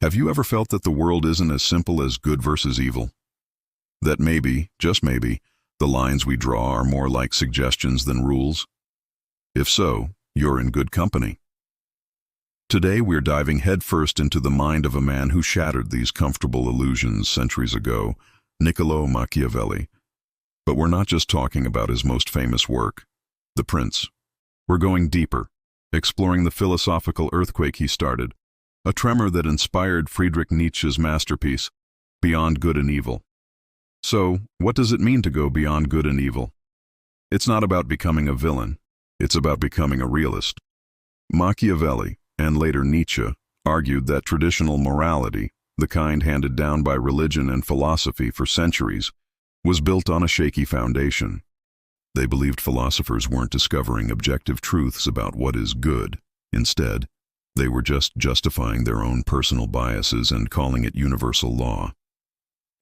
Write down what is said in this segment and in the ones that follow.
Have you ever felt that the world isn't as simple as good versus evil? That maybe, just maybe, the lines we draw are more like suggestions than rules? If so, you're in good company. Today we're diving headfirst into the mind of a man who shattered these comfortable illusions centuries ago, Niccolò Machiavelli. But we're not just talking about his most famous work, The Prince. We're going deeper, exploring the philosophical earthquake he started, a tremor that inspired Friedrich Nietzsche's masterpiece, Beyond Good and Evil. So, what does it mean to go beyond good and evil? It's not about becoming a villain, it's about becoming a realist. Machiavelli, and later Nietzsche, argued that traditional morality, the kind handed down by religion and philosophy for centuries, was built on a shaky foundation. They believed philosophers weren't discovering objective truths about what is good. Instead, they were just justifying their own personal biases and calling it universal law.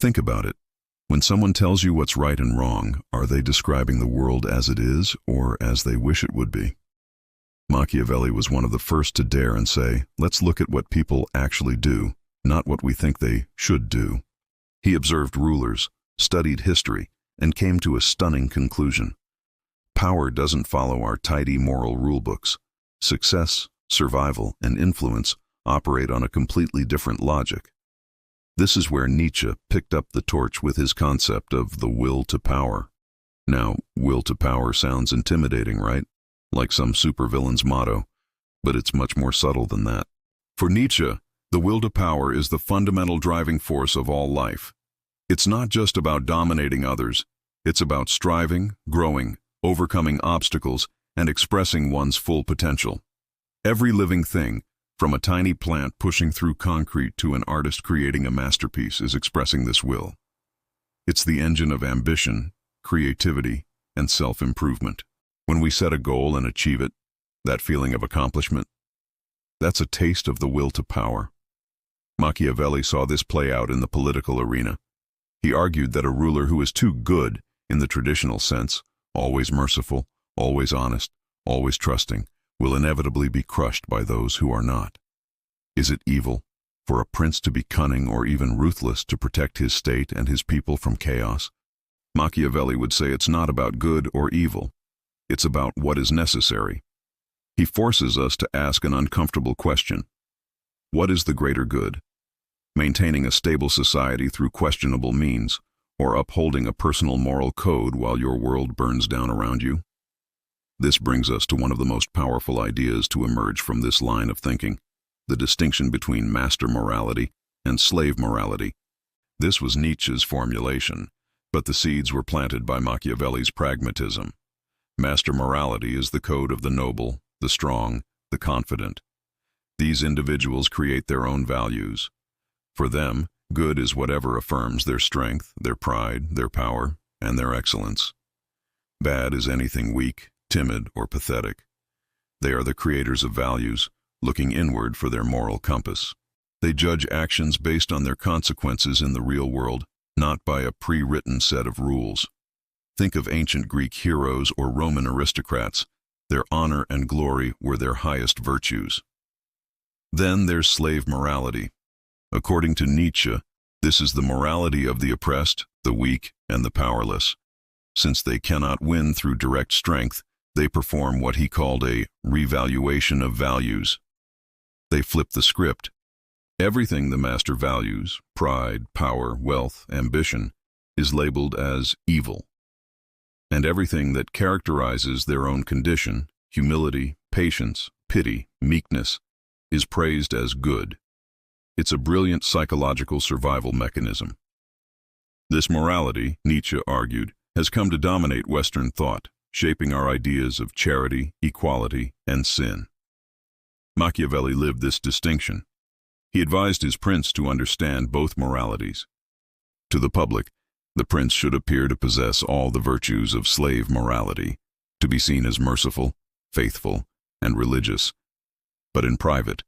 Think about it. When someone tells you what's right and wrong, are they describing the world as it is or as they wish it would be? Machiavelli was one of the first to dare and say, let's look at what people actually do, not what we think they should do. He observed rulers, studied history, and came to a stunning conclusion. Power doesn't follow our tidy moral rulebooks. Success, survival, and influence operate on a completely different logic. This is where Nietzsche picked up the torch with his concept of the will to power. Now, will to power sounds intimidating, right? Like some supervillain's motto, but it's much more subtle than that. For Nietzsche, the will to power is the fundamental driving force of all life. It's not just about dominating others, it's about striving, growing, overcoming obstacles, and expressing one's full potential. Every living thing, from a tiny plant pushing through concrete to an artist creating a masterpiece, is expressing this will. It's the engine of ambition, creativity, and self-improvement. When we set a goal and achieve it, that feeling of accomplishment, that's a taste of the will to power. Machiavelli saw this play out in the political arena. He argued that a ruler who is too good, in the traditional sense, always merciful, always honest, always trusting, will inevitably be crushed by those who are not. Is it evil for a prince to be cunning or even ruthless to protect his state and his people from chaos? Machiavelli would say it's not about good or evil. It's about what is necessary. He forces us to ask an uncomfortable question. What is the greater good? Maintaining a stable society through questionable means, or upholding a personal moral code while your world burns down around you? This brings us to one of the most powerful ideas to emerge from this line of thinking, the distinction between master morality and slave morality. This was Nietzsche's formulation, but the seeds were planted by Machiavelli's pragmatism. Master morality is the code of the noble, the strong, the confident. These individuals create their own values. For them, good is whatever affirms their strength, their pride, their power, and their excellence. Bad is anything weak, timid, or pathetic. They are the creators of values, looking inward for their moral compass. They judge actions based on their consequences in the real world, not by a pre-written set of rules. Think of ancient Greek heroes or Roman aristocrats. Their honor and glory were their highest virtues. Then there's slave morality. According to Nietzsche, this is the morality of the oppressed, the weak, and the powerless. Since they cannot win through direct strength, they perform what he called a revaluation of values. They flip the script. Everything the master values, pride, power, wealth, ambition, is labeled as evil. And everything that characterizes their own condition, humility, patience, pity, meekness, is praised as good. It's a brilliant psychological survival mechanism. This morality, Nietzsche argued, has come to dominate Western thought, shaping our ideas of charity, equality, and sin. Machiavelli lived this distinction. He advised his prince to understand both moralities. To the public, the prince should appear to possess all the virtues of slave morality, to be seen as merciful, faithful, and religious. But in private,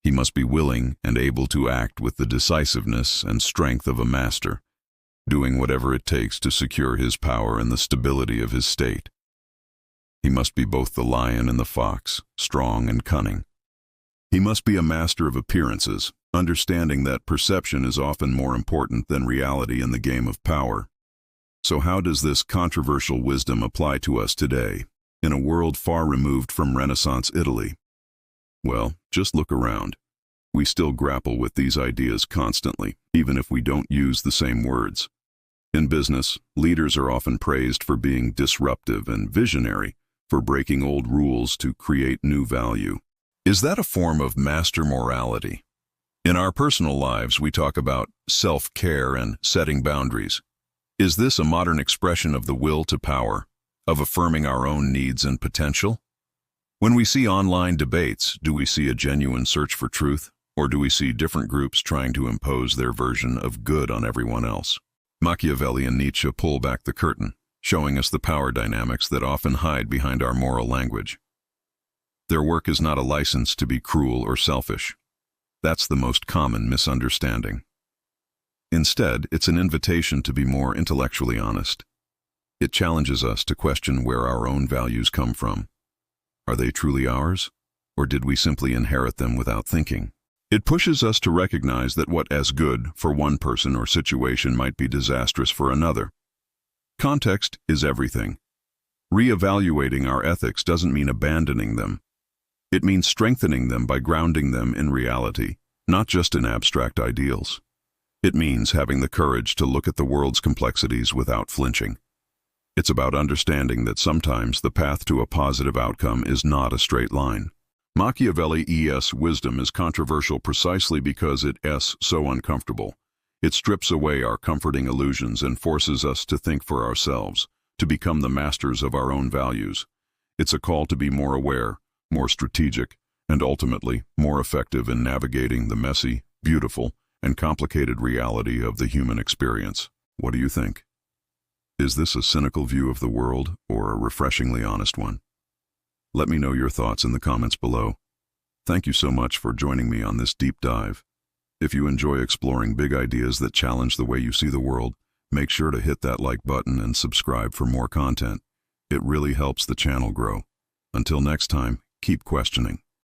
he must be willing and able to act with the decisiveness and strength of a master, doing whatever it takes to secure his power and the stability of his state. He must be both the lion and the fox, strong and cunning. He must be a master of appearances, understanding that perception is often more important than reality in the game of power. So how does this controversial wisdom apply to us today, in a world far removed from Renaissance Italy? Well, just look around. We still grapple with these ideas constantly, even if we don't use the same words. In business, leaders are often praised for being disruptive and visionary, for breaking old rules to create new value. Is that a form of master morality? In our personal lives, we talk about self-care and setting boundaries. Is this a modern expression of the will to power, of affirming our own needs and potential? When we see online debates, do we see a genuine search for truth, or do we see different groups trying to impose their version of good on everyone else? Machiavelli and Nietzsche pull back the curtain, showing us the power dynamics that often hide behind our moral language. Their work is not a license to be cruel or selfish. That's the most common misunderstanding. Instead, it's an invitation to be more intellectually honest. It challenges us to question where our own values come from. Are they truly ours, or did we simply inherit them without thinking? It pushes us to recognize that what is good for one person or situation might be disastrous for another. Context is everything. Re-evaluating our ethics doesn't mean abandoning them. It means strengthening them by grounding them in reality, not just in abstract ideals. It means having the courage to look at the world's complexities without flinching. It's about understanding that sometimes the path to a positive outcome is not a straight line. Machiavelli's wisdom is controversial precisely because it is so uncomfortable. It strips away our comforting illusions and forces us to think for ourselves, to become the masters of our own values. It's a call to be more aware, more strategic, and ultimately more effective in navigating the messy, beautiful, and complicated reality of the human experience. What do you think? Is this a cynical view of the world or a refreshingly honest one? Let me know your thoughts in the comments below. Thank you so much for joining me on this deep dive. If you enjoy exploring big ideas that challenge the way you see the world, make sure to hit that like button and subscribe for more content. It really helps the channel grow. Until next time, keep questioning.